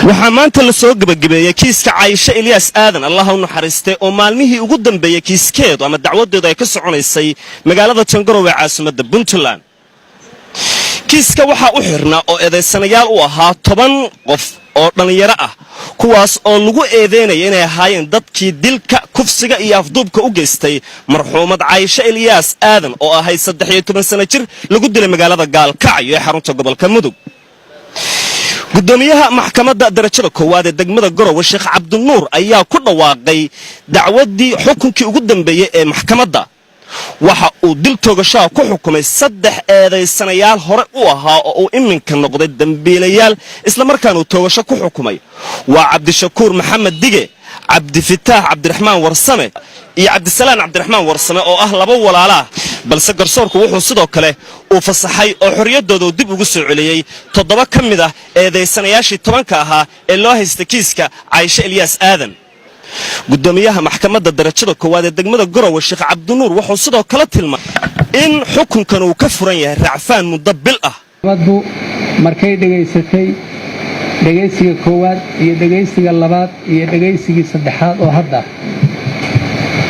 waxaa maanta la soo gabagabeeyay kiiska Caaisha Ilyas Aadan Allah u naxariistay oo maalmihii ugu dambeeyay kiiskeedu ama dacwadeedu ay ka soconaysay magaalada Tangorowe caasimada Puntland. kiiska waxa u xirnaa oo eedeysanayaal u ahaa 10 qof oo dhalinyaro ah kuwaas oo lagu eedeynay inay ahaayeen dadkii dilka kufsiga iyo afduubka u geystay marxuumad Caaisha Ilyas Aadan oo ahay 13 sano jir lagu dilay magaalada Gaalkacyo ee xarunta gobolka Mudug. gudoomiyaha maxkamadda darajada koowaad ee degmada Garowe Sheekh Cabdinuur ayaa ku dhawaaqay dacwadii xukunkii ugu dambeeyay ee maxkamadda waxa uu dil toogasho ku xukumay 3 eedeysanayaal hore u ahaa oo uu iminka noqday dambiilayaal isla markaana uu toogasho ku xukumay waa Cabdishakuur Maxamed Dige Cabdifataax Cabdiraxmaan Warsame iyo Cabdisalaan Cabdiraxmaan Warsame oo ah laba walaalaha balse garsoorku wuxuu sidoo kale uu fasaxay oo xoriyadooda dib ugu soo celiyay 7 kamid ah eedeysanayaashii 10 ahaa ee loo haystay kiiska Caaisha Ilyas Aadan. gudoomiyaha maxkamadda darajada koowaad ee degmada Garowe Sheekh Cabdinuur wuxuu sidoo kale tilmaamay in xukunkan uu ka furan yahay racfaan muddo bil ah. waddu markay dhageysatay dhageysiga koowaad iyo dhageysiga labaad iyo dhageysiga saddexaad oo hadda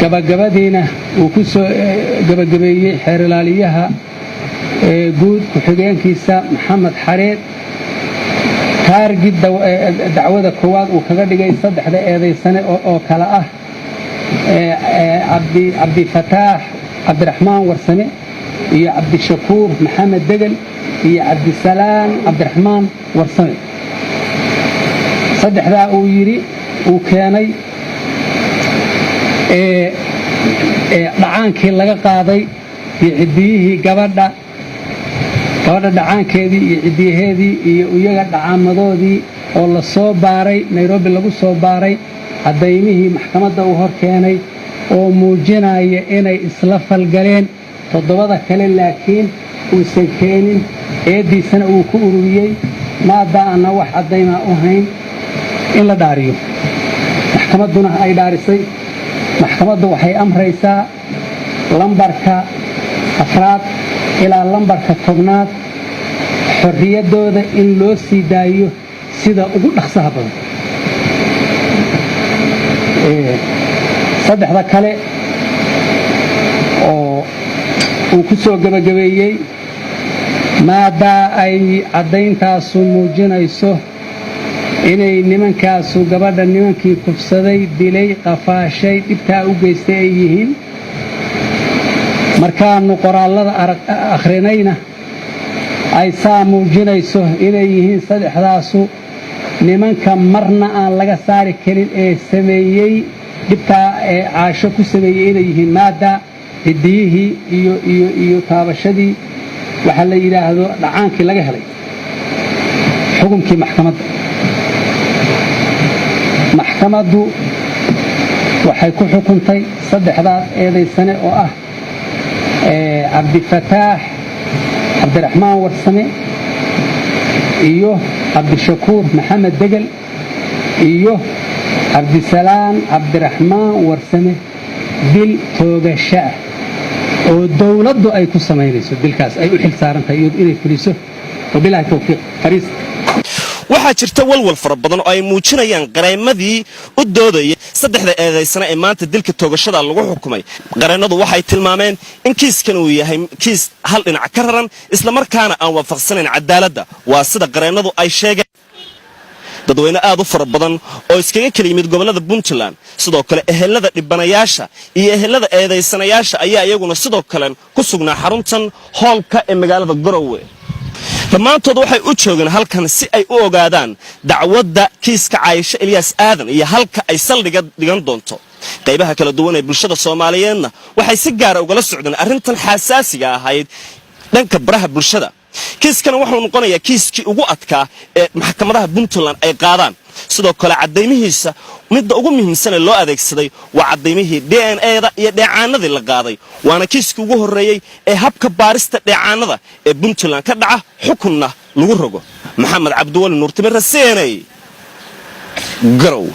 gabagabadiina uu ku soo gabagabeeyay xeer ilaaliyaha guud ku xigeenkiisa Maxamed Xareed taargida dacwada koowaad uu kaga dhigay 3 eedeysane oo kala ah Cabdifataax Cabdiraxmaan Warsame iyo Cabdishakuur Maxamed Dige iyo Cabdisalaan Cabdiraxmaan Warsame. 3 uu yiri uu keenay dhacaankii laga qaaday iyo cidiyihii gabadha dhacaankeedii iyo cidiyaheedii iyo iyaga dhacaamadoodii oo la soo baaray Nairobi lagu soo baaray cadaymihii maxkamadda uu hor keenay oo muujinaya inay isla falgaleen 7 kale laakiin uusan keenin eediisana uu ku ururiyay maadaama wax cadayma u hayn in la dhaariyo maxkamadduna ay dhaarisay. maxkamaddu waxay amraysaa lambarka 4 ilaa lambarka 10 xorriyadooda in loo sii daayo sida ugu dhaqsaha badan. 3 kale oo uu ku soo gabagabeeyay maadaama ay cadayntaasu muujinayso inay nimankaasu gabadha nimankii kufsaday dilay qafaashay dhibtaa u geystay ay yihiin markaanu qoraalada akhrinayna ay saa muujinayso inay yihiin 3daasu nimanka marna aan laga saari karin ee sameeyay dhibtaa ee Caasho ku sameeyay inay yihiin maada cidiyihii iyo taabashadii waxa la yiraahdo dhacaankii laga helay xukunkii maxkamaddu waxay ku xukuntay 3 eedeysane oo ah Cabdifataax Cabdiraxmaan Warsame iyo Cabdishakuur Maxamed Dige iyo Cabdisalaan Cabdiraxmaan Warsame dil toogasho oo dawladdu ay ku sameynayso dilkaas ay u xil saarantahay inay fuliso wabillahi tawfiiq fariis. waxaa jirta walwal fara badan oo ay muujinayaan qareymadii u doodayay 3 eedeysane ee maanta dilka toogashada lagu xukumay. qareennadu waxay tilmaameen in kiiskan uu yahay kiis hal dhinac ka raran isla markaana aan waafaqsanayn cadaaladda waa sida qareennadu ay sheegeen. dadweyne aad u fara badan oo iskaga kala yimid gobolada Puntland sidoo kale ehelada dhibanayaasha iyo ehelada eedeysanayaasha ayaa iyaguna sidoo kale ku sugnaa xaruntan hoolka ee magaalada Garowe. dhammaantood waxay u joogeen halkan si ay u ogaadaan dacwadda kiiska Caaisha Ilyas Aadan iyo halka ay saldhiga dhigan doonto. qaybaha kala duwan ee bulshada Soomaaliyeedna waxay si gaar ah uga socdeen arrintan xasaasiga ahayd dhanka baraha bulshada. kiiskan wuxuu noqonayaa kiiskii ugu adkaa ee maxkamadaha Puntland ay qaadaan. sidoo kale cadaymihiisa midda ugu muhiimsan ee loo adeegsaday waa cadaymihii DNA-da iyo dheecaanadii la qaaday waana kiiskii ugu horeeyay ee habka baarista dheecaanada ee Puntland ka dhaca xukunna lagu rogo. Maxamed Cabdiwali Nuur Timir CNN Garowe.